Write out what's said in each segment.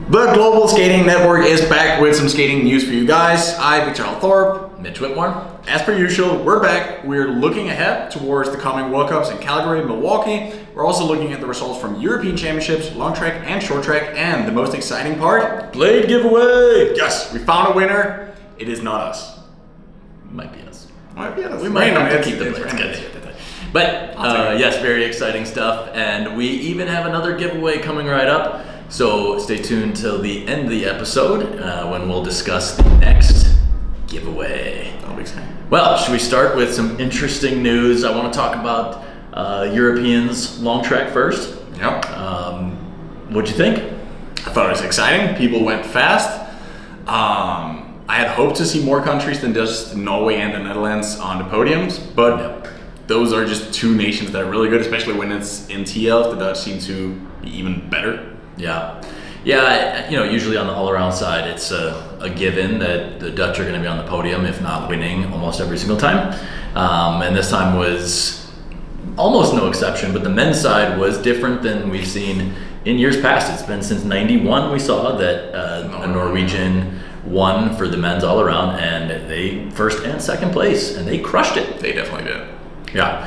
The Global Skating Network is back with some skating news for you guys. I'm Victor Thorpe. Mitch Whitmore. As per usual, we're back. We're looking ahead towards the coming World Cups in Calgary and Milwaukee. We're also looking at the results from European Championships, long track and short track, and the most exciting part, Blade giveaway. yes, we found a winner. It is not us. Might be us. Might be us. We might have to It's- keep the it's blades. random. But I'll take it. yes, very exciting stuff. And we even have another giveaway coming right up. So stay tuned till the end of the episode when we'll discuss the next giveaway. That'll be exciting. Well, should we start with some interesting news? I want to talk about Europeans long track first. Yep. What'd you think? I thought it was exciting. People went fast. I had hoped to see more countries than just Norway and the Netherlands on the podiums, but those are just two nations that are really good, especially when it's in TL. The Dutch seem to be even better. Yeah. Usually on the all-around side, it's a given that the Dutch are going to be on the podium, if not winning, almost every single time. And this time was almost no exception, but the men's side was different than we've seen in years past. It's been since '91 we saw that a Norwegian won for the men's all-around, and they first and second place, and they crushed it. They definitely did. Yeah.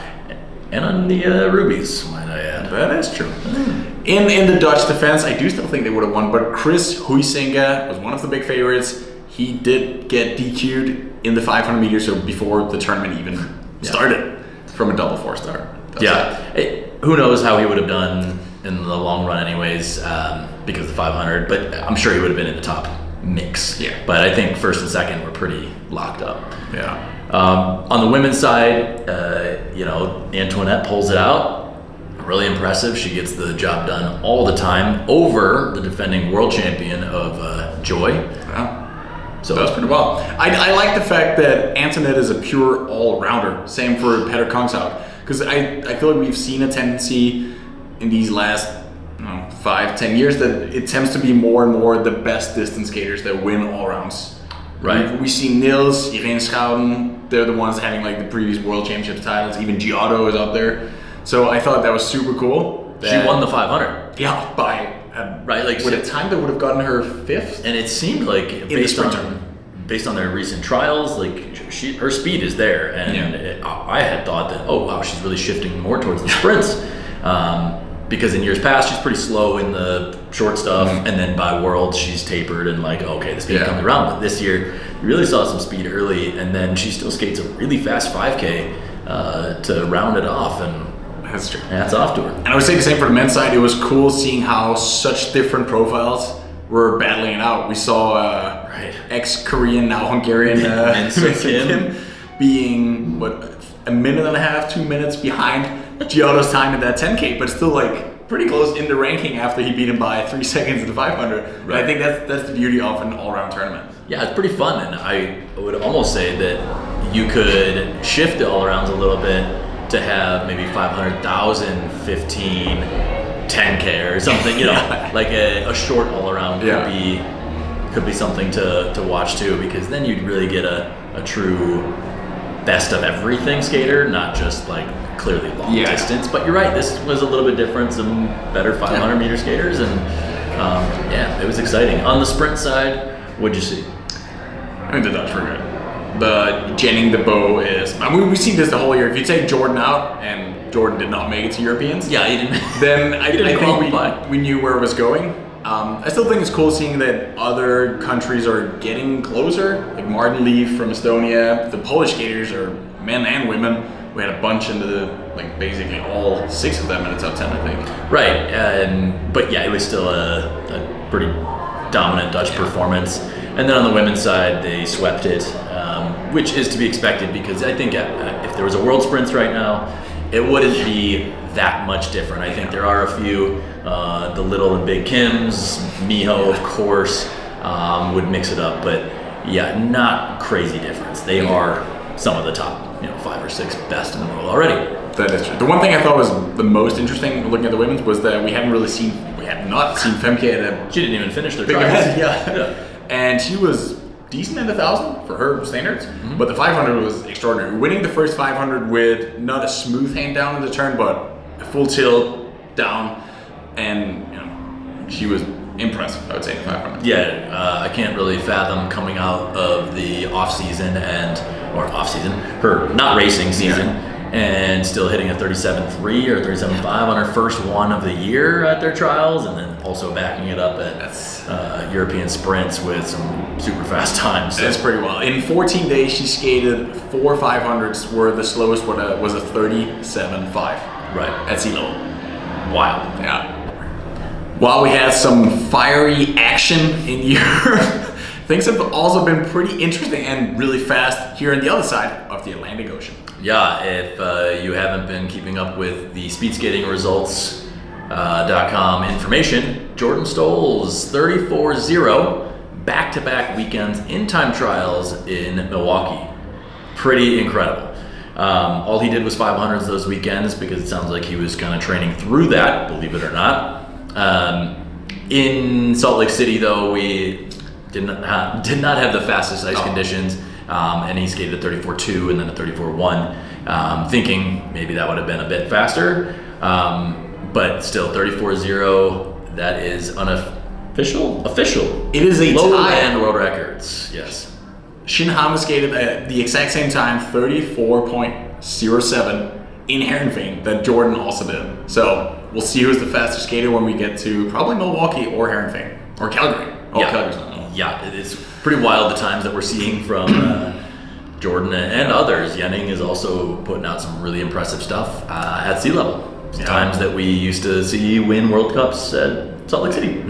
And on the rubies, might I add. That is true. In the Dutch defense, I do still think they would have won, but Chris Huizinga was one of the big favorites. He did get DQ'd in the 500 meters, so before the tournament even started, from a double four-star. Who knows how he would have done in the long run anyways, because of the 500, but I'm sure he would have been in the top mix. Yeah. But I think first and second were pretty locked up. Yeah. On the women's side, Antoinette pulls it out. Really impressive. She gets the job done all the time over the defending world champion of Joy. Yeah. So That was pretty well. I like the fact that Antoinette is a pure all-rounder. Same for Petter Kongshaug. Because I feel like we've seen a tendency in these last 5-10 years that it tends to be more and more the best distance skaters that win all-rounds. Right. We see Nils, Irene Schouten, they're the ones having like the previous World Championship titles. Even Giotto is up there. So I thought that was super cool. she won the 500. Yeah, by Right, like with a time that would have gotten her fifth. and it seemed like the sprint tournament. based on their recent trials, like her speed is there, and I had thought that she's really shifting more towards the sprints, because in years past she's pretty slow in the short stuff, and then by Worlds she's tapered and like the speed comes around. But this year you really saw some speed early, and then she still skates a really fast 5K to round it off, and That's true. hats off to her. And I would say the same for the men's side. It was cool seeing how such different profiles were battling it out. We saw ex-Korean, now Hungarian Minso Kim being, a minute and a half, 2 minutes behind Giotto's time at that 10K, but still like pretty close in the ranking after he beat him by 3 seconds in the 500. Right. I think that's the beauty of an all-round tournament. Yeah, it's pretty fun, and I would almost say that you could shift the all-arounds a little bit to have maybe 500,000, 15, 10K or something, like a short all-around could be something to watch too, because then you'd really get a true best of everything skater, not just like clearly long distance. But you're right, this was a little bit different, some better 500 meter skaters, and it was exciting. On the sprint side, what'd you see? I think the Dutch were good. But Jenning de Bow is, we've seen this the whole year. If you take Jordan out, and Jordan did not make it to Europeans, Yeah, he didn't. then I didn't think qualify. we knew where it was going. I still think it's cool seeing that other countries are getting closer. Like Martin Leaf from Estonia. The Polish skaters are men and women. We had a bunch into basically all 6 of them in the top 10, I think. Right, but it was still a pretty dominant Dutch performance. And then on the women's side, they swept it, which is to be expected, because I think if there was a World Sprints right now, it wouldn't be that much different. I think there are a few, the Little and Big Kims, Miho, of course, would mix it up, but not crazy difference. They are some of the top, 5 or 6 best in the world already. That is true. The one thing I thought was the most interesting looking at the women's was that we have not seen Femke at a She didn't even finish their big trials. event. And she was decent in the 1,000 for her standards, but the 500 was extraordinary. Winning the first 500 with not a smooth hang down in the turn, but a full tilt down, and she was impressive, I would say, in 500. Yeah, I can't really fathom coming out of the her not racing season, and still hitting a 37.3 or 37.5 on her first one of the year at their trials, and then also backing it up at European sprints with some super fast times. That's pretty well. In 14 days, she skated 4 500s, where the slowest was a 37.5. Right. At sea level. Wild. Yeah. While we had some fiery action in Europe, things have also been pretty interesting and really fast here on the other side of the Atlantic Ocean. Yeah, if you haven't been keeping up with the speed skating results .com information, Jordan Stolz 34-0 back-to-back weekends in time trials in Milwaukee. Pretty incredible. All he did was 500s those weekends because it sounds like he was kind of training through that, believe it or not. In Salt Lake City, though, we did not have the fastest ice conditions, and he skated a 34.2 and then a 34.1, thinking maybe that would have been a bit faster, but still 34.0. That is official. It is a Lowland World Records. Yes. Shin Hama skated at the exact same time, 34.07 in Heerenveen, that Jordan also did. So we'll see who's the faster skater when we get to probably Milwaukee or Heerenveen or Calgary. Calgary's not. Yeah, it's pretty wild the times that we're seeing from Jordan and others. Yenning is also putting out some really impressive stuff at sea level. Times that we used to see win World Cups at Salt Lake City.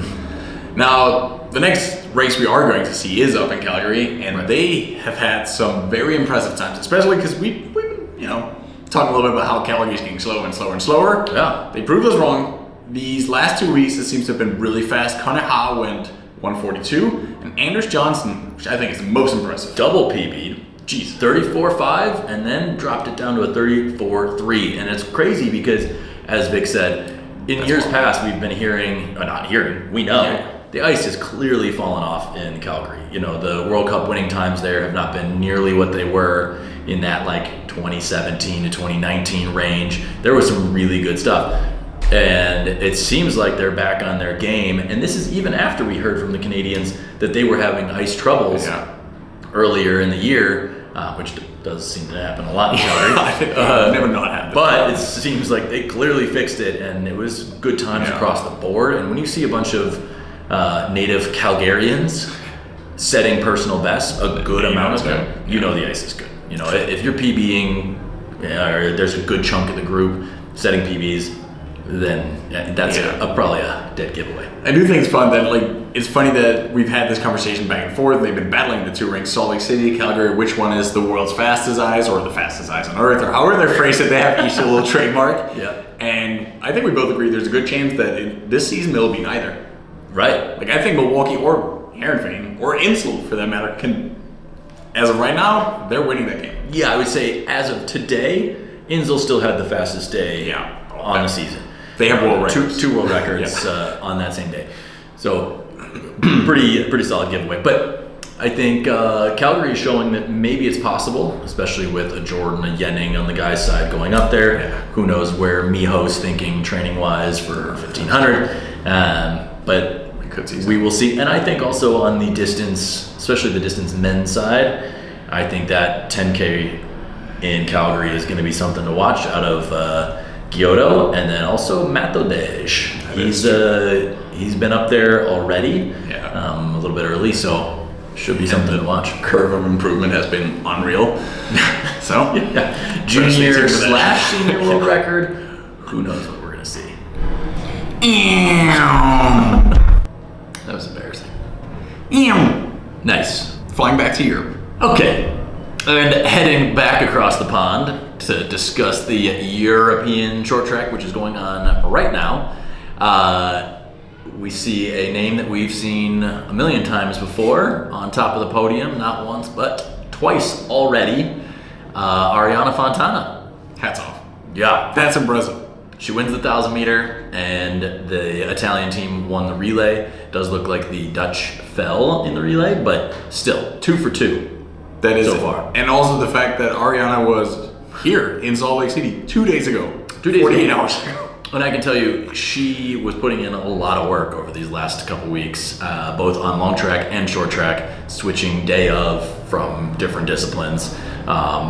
Now, the next race we are going to see is up in Calgary, and they have had some very impressive times, especially because we've been, talking a little bit about how Calgary is getting slower and slower and slower. Yeah. They proved us wrong. These last 2 weeks, it seems to have been really fast. Connor Ha went 142, and Anders Johnson, which I think is the most impressive. Double PB'd. Jeez. 34.5, and then dropped it down to a 34.3. And it's crazy because, as Vic said, in years past, we've been we know the ice has clearly fallen off in Calgary. The World Cup winning times there have not been nearly what they were in that 2017 to 2019 range. There was some really good stuff. And it seems like they're back on their game. And this is even after we heard from the Canadians that they were having ice troubles earlier in the year, which does seem to happen a lot in Calgary. Never not happened. But it seems like they clearly fixed it, and it was good times across the board. And when you see a bunch of native Calgarians setting personal bests, a good amount of them, the ice is good. If you're PBing, or there's a good chunk of the group setting PBs, then that's probably a dead giveaway. I do think it's fun that it's funny that we've had this conversation back and forth. They've been battling the two rinks, Salt Lake City, Calgary, which one is the world's fastest ice or the fastest ice on earth, or however they're phrased it. They have each a little trademark. Yeah. And I think we both agree there's a good chance that this season it'll be neither. Right. I think Milwaukee or Heerenveen or Insel for that matter can, as of right now, they're winning that game. Yeah, I would say as of today, Insel still had the fastest day on the season. They have world records. Two world records on that same day. So pretty solid giveaway. But I think Calgary is showing that maybe it's possible, especially with a Jordan, a Yenning on the guy's side going up there. Yeah. Who knows where Miho's thinking training-wise for 1,500. But we will see. And I think also on the distance, especially the distance men's side, I think that 10K in Calgary is going to be something to watch out of Kyoto, and then also Matodej. He's been up there already, a little bit early, so should be something to watch. Curve of improvement has been unreal. So junior / senior world record. Who knows what we're gonna see? That was embarrassing. Nice. Flying back to Europe. Okay. And heading back across the pond to discuss the European short track, which is going on right now. We see a name that we've seen a million times before on top of the podium, not once, but twice already. Ariana Fontana. Hats off. Yeah. That's impressive. She wins the 1,000 meter, and the Italian team won the relay. Does look like the Dutch fell in the relay, but still, 2 for 2. That is so far. And also the fact that Ariana was here in Salt Lake City 2 days ago. 2 days 48 ago. hours ago. And I can tell you, she was putting in a lot of work over these last couple weeks, both on long track and short track, switching day of from different disciplines,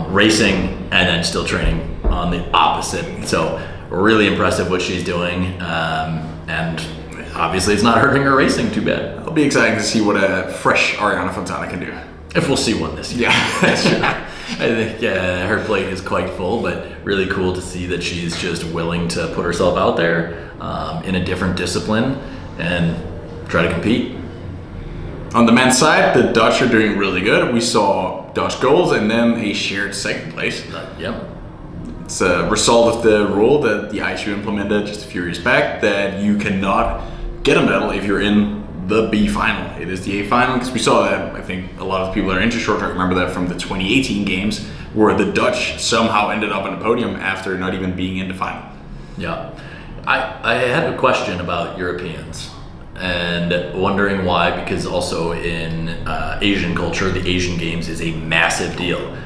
racing, and then still training on the opposite. So really impressive what she's doing, and obviously it's not hurting her racing too bad. It'll be exciting to see what a fresh Ariana Fontana can do. If we'll see one this year. Yeah, that's true. I think her plate is quite full, but really cool to see that she's just willing to put herself out there in a different discipline and try to compete. On the men's side, the Dutch are doing really good. We saw Dutch goals and then a shared second place. Yep. It's a result of the rule that the ISU implemented just a few years back that you cannot get a medal if you're in the B final. It is the A final, because we saw that. I think a lot of people that are into short track remember that from the 2018 games, where the Dutch somehow ended up on the podium after not even being in the final. Yeah. I had a question about Europeans and wondering why, because also in Asian culture, the Asian Games is a massive deal.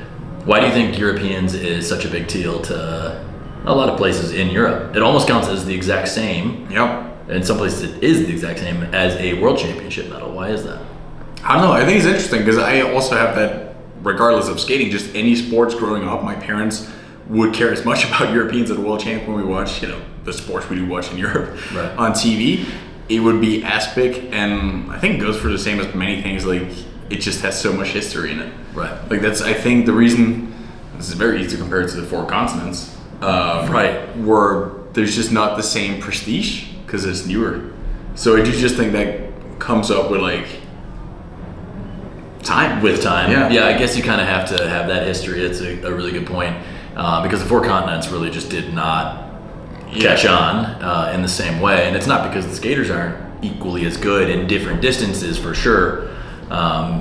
Why do you think Europeans is such a big deal to a lot of places in Europe? It almost counts as the exact same. Yep. In some places it is the exact same as a world championship medal. Why is that? I don't know. I think it's interesting because I also have that, regardless of skating, just any sports growing up, my parents would care as much about Europeans at the world champ when we watch, the sports we do watch in Europe on TV. It would be as big, and I think it goes for the same as many things. Like, it just has so much history in it. Right. Like, that's, I think, the reason. This is very easy to compare it to the four continents. Where there's just not the same prestige because it's newer. So I do just think that comes up with time. With time. Yeah. I guess you kind of have to have that history. It's a really good point, because the four continents really just did not catch on in the same way. And it's not because the skaters aren't equally as good in different distances, for sure.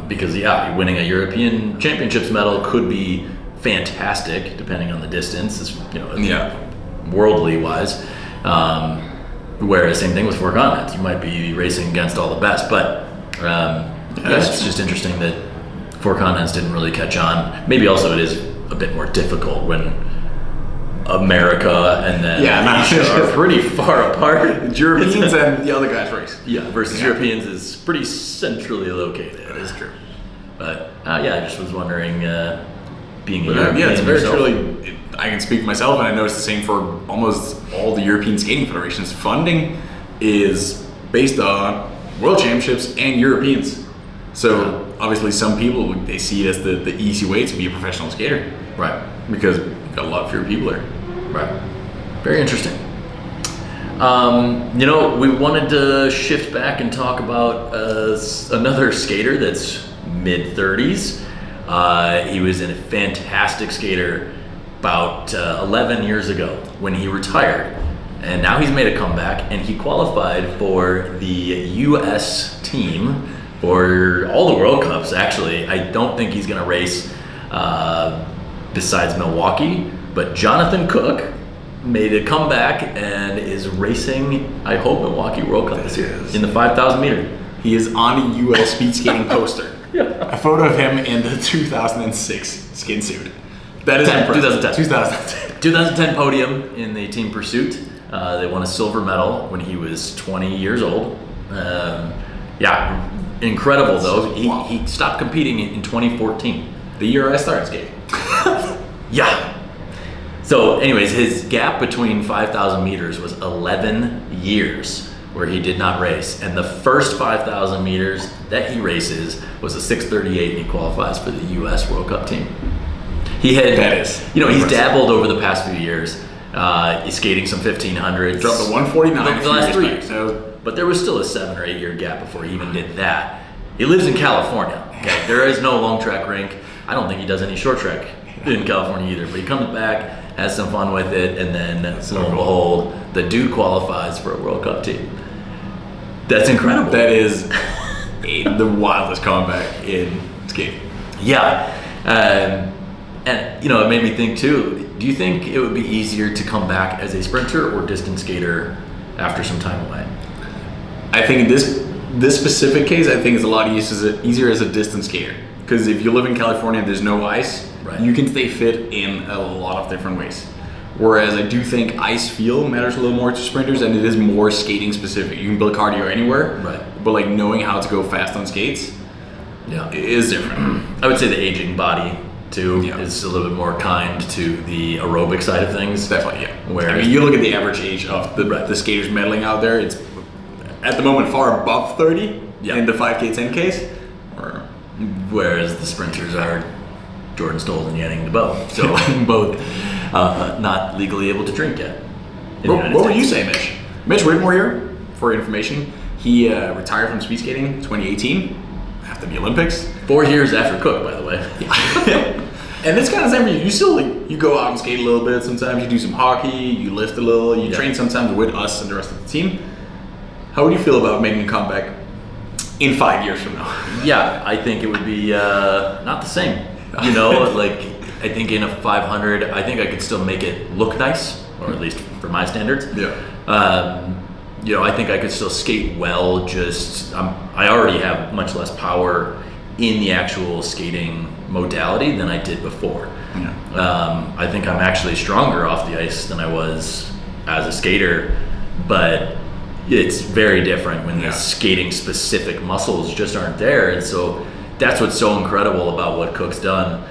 Because winning a European Championships medal could be fantastic depending on the distance, worldly wise. Whereas same thing with four continents, you might be racing against all the best, but it's just interesting that four continents didn't really catch on. Maybe also it is a bit more difficult when America and then Asia are pretty far apart. The Europeans and the other guys race. Yeah, versus Europeans is pretty centrally located. That is true. But I just was wondering, being a European it's very yourself. truly. I can speak myself, and I know it's the same for almost all the European skating federations. Funding is based on world championships and Europeans. So obviously, some people they see it as the easy way to be a professional skater, Right. because you've got a lot fewer people there. Right. Very interesting. We wanted to shift back and talk about another skater that's mid-30s. He was a fantastic skater about 11 years ago when he retired. And now he's made a comeback, and he qualified for the U.S. team for all the World Cups, actually. I don't think he's going to race besides Milwaukee, but Jonathan Cook made a comeback and is racing, I hope, Milwaukee World Cup this year in the 5,000 meter. He is on a U.S. speed skating poster. Yeah. A photo of him in the 2006 skin suit. That is impressive. 2010. 2010 podium in the team pursuit. They won a silver medal when he was 20 years old. Incredible though. He stopped competing in 2014. The year I started skating. Yeah. So anyways, his gap between 5,000 meters was 11 years where he did not race. And the first 5,000 meters that he races was a 6:38, and he qualifies for the U.S. World Cup team. He's dabbled over the past few years. He's skating some 1500s. Dropped to 149 the last 3 years. years. But there was still a 7 or 8 year gap before he even did that. He lives in California. Okay? There is no long track rink. I don't think he does any short track in California either. But he comes back, has some fun with it, and then lo and behold, the dude qualifies for a World Cup team. That's incredible. That is the wildest comeback in skating. Yeah. And it made me think too, do you think it would be easier to come back as a sprinter or distance skater after some time away? I think in this specific case, I think it's a lot easier as a distance skater. Because if you live in California and there's no ice, Right. you can stay fit in a lot of different ways. Whereas I do think ice feel matters a little more to sprinters, and it is more skating specific. You can build cardio anywhere, Right. but like knowing how to go fast on skates Yeah. is different. I would say the aging body too Yeah. is a little bit more kind to the aerobic side of things. Definitely, yeah. Whereas- I mean, you look at the average age of the skaters medaling out there, it's at the moment far above 30 Yeah. in the 5K, 10Ks. Or, Whereas the sprinters are Jordan Stolz and Yannick DeBow, so both not legally able to drink yet. in the what United were you States. saying, Mitch? Mitch Whitmore here, for information. He retired from speed skating 2018 after the Olympics. 4 years after Cook, by the way. And it's kind of the same for you. You still like you go out and skate a little bit. Sometimes you do some hockey. You lift a little. You Yeah. train sometimes with us and the rest of the team. How would you feel about making a comeback in 5 years from now? Yeah, I think it would be not the same. You know, like I think in a 500, I think I could still make it look nice, or at least for my standards. Yeah. You know, I think I could still skate well. Just I already have much less power in the actual skating modality than I did before. Yeah. I think I'm actually stronger off the ice than I was as a skater, but it's very different when Yeah. the skating specific muscles just aren't there. And so that's what's so incredible about what Cook's done.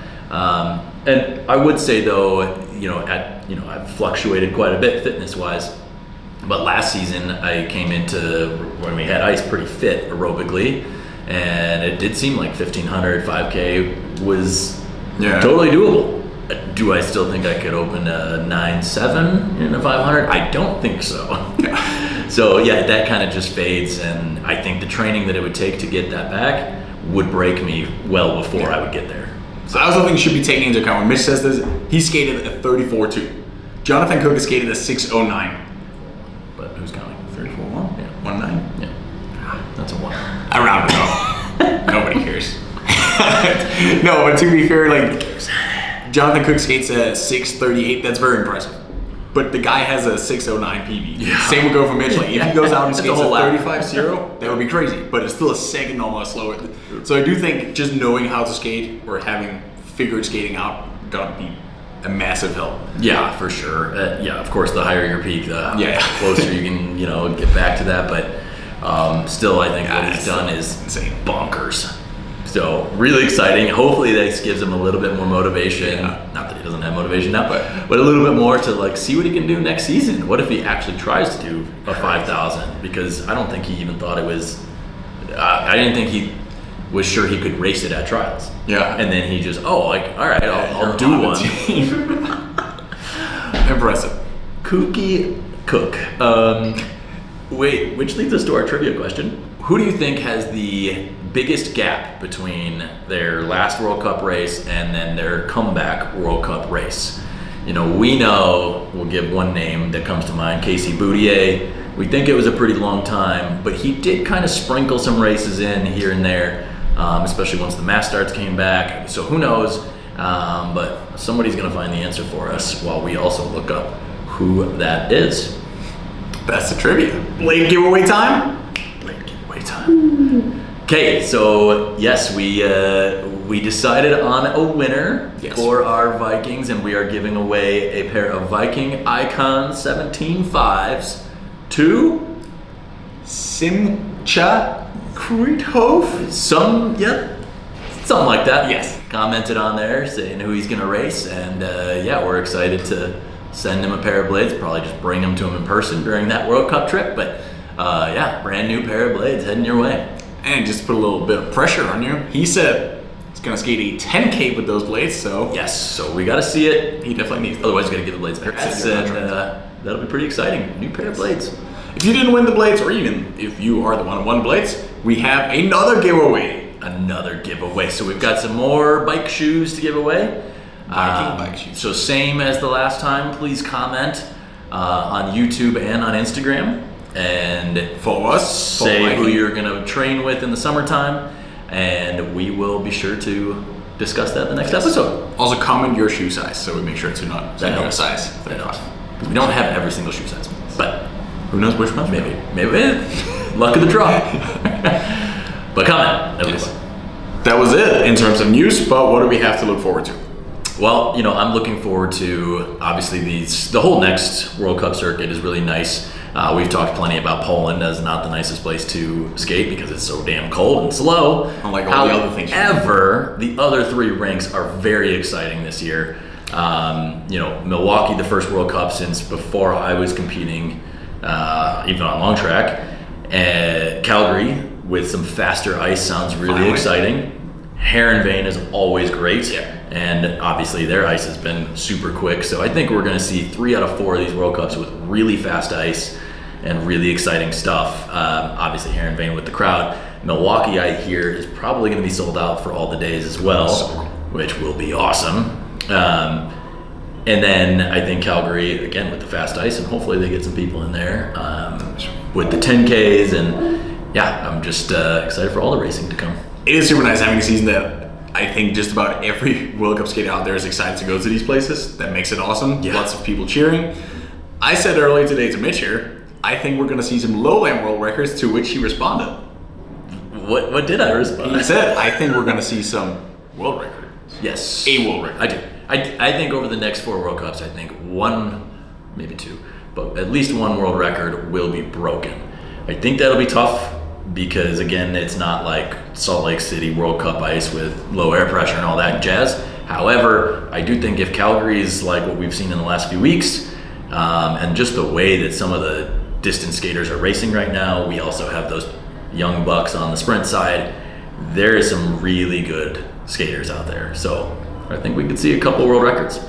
And I would say though, I've fluctuated quite a bit fitness wise, but last season I came into when we had ice pretty fit aerobically, and it did seem like 1500, 5K was Yeah. totally doable. Do I still think I could open a 9.7 in a 500? I don't think so. So yeah, that kind of just fades, and I think the training that it would take to get that back would break me well before I would get there. So I also think you should be taking into account when Mitch says this. He skated a 34.2. Jonathan Cook has skated a 6.09. But who's counting? 34.1? Yeah. 1.9? Yeah, that's a 1. I round it up. Nobody cares. No, but to be fair, like Jonathan Cook skates a 6.38. That's very impressive. But the guy has a 6.09 PB. Yeah. Same would go for Mitch. Like if he goes out and It's a skates a whole lap. 35.0, that would be crazy. But it's still a second almost slower. So I do think just knowing how to skate or having figured skating out gotta be a massive help. Yeah, for sure. Yeah, of course, the higher your peak, the Yeah. closer you can, get back to that. But still, I think what Yeah, he's it's done is insane. bonkers. So really exciting. Hopefully, this gives him a little bit more motivation. Yeah. Not that he doesn't have motivation now, but a little bit more to like see what he can do next season. What if he actually tries to do a 5,000? Because I don't think he even thought it was. I didn't think he was sure he could race it at trials. Yeah. And then he just, all right, I'll You're do on the one. team. Impressive. Kooky Cook. Which leads us to our trivia question. Who do you think has the biggest gap between their last World Cup race and then their comeback World Cup race? We know, we'll give one name that comes to mind, Casey Boudier. We think it was a pretty long time, but he did kind of sprinkle some races in here and there, especially once the mass starts came back. So who knows? But somebody's going to find the answer for us while we also look up who that is. That's the trivia. Late giveaway time? Late giveaway time. Okay, so yes, we decided on a winner Yes. for our Vikings, and we are giving away a pair of Viking Icon 17.5s to Simcha Kruithof? something like that. Yes. Commented on there saying who he's gonna race, and we're excited to send him a pair of blades. Probably just bring them to him in person during that World Cup trip. But brand new pair of blades heading your way. And just put a little bit of pressure on you. He said he's going to skate a 10K with those blades, so Yes, so we got to see it. he definitely needs them. Otherwise, you got to give the blades back. That's your And contract. that'll be pretty exciting. New pair of blades. If you didn't win the blades, or even if you are the one who won blades, we have another giveaway. Another giveaway. So we've got some more bike shoes to give away. Viking bike shoes. So same as the last time. Please comment on YouTube and on Instagram, and Follow us. follow say who Viking. you're going to train with in the summertime, and we will be sure to discuss that the next episode. Also comment your shoe size, so we make sure to not send you a helps. size. That helps. We don't have every single shoe size, but Who knows which ones? maybe luck of the draw. But comment. That'll be Yes. fun. That was it in terms of news, but what do we have to look forward to? Well, I'm looking forward to obviously the whole next World Cup circuit is really nice. We've talked plenty about Poland as not the nicest place to skate because it's so damn cold and slow. Unlike all the other things. However, the other 3 rinks are very exciting this year. Milwaukee, the first World Cup since before I was competing, even on long track. Calgary with some faster ice sounds really exciting. Heerenveen is always great, and obviously their ice has been super quick. So I think we're going to see 3 out of 4 of these World Cups with really fast ice and really exciting stuff. Obviously Heerenveen with the crowd. Milwaukee, I hear, is probably going to be sold out for all the days as well, which will be awesome. And then I think Calgary, again, with the fast ice, and hopefully they get some people in there with the 10Ks. And yeah, I'm just excited for all the racing to come. It is super nice having a season that I think just about every World Cup skater out there is excited to go to these places. That makes it awesome. Yeah. Lots of people cheering. I said earlier today to Mitch here, I think we're going to see some lowland world records, to which he responded. What did I respond? He said, I think we're going to see some world records. Yes. A world record. I do. I think over the next 4 World Cups, I think 1, maybe 2, but at least 1 world record will be broken. I think that'll be tough because, again, it's not like Salt Lake City World Cup ice with low air pressure and all that jazz. However, I do think if Calgary is like what we've seen in the last few weeks, and just the way that some of the distance skaters are racing right now, we also have those young bucks on the sprint side. There is some really good skaters out there. So I think we could see a couple world records.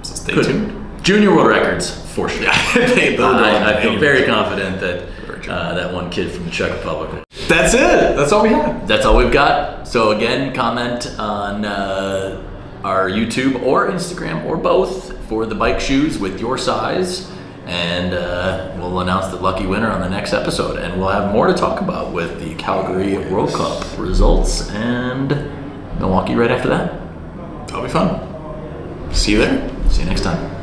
So stay tuned. Junior world records, for sure. I feel very confident that that one kid from the Czech Republic. That's it. That's all we have. That's all we've got. So again, comment on our YouTube or Instagram or both for the bike shoes with your size. And we'll announce the lucky winner on the next episode. And we'll have more to talk about with the Calgary World Cup results and Milwaukee right after that. That'll be fun. See you there. See you next time.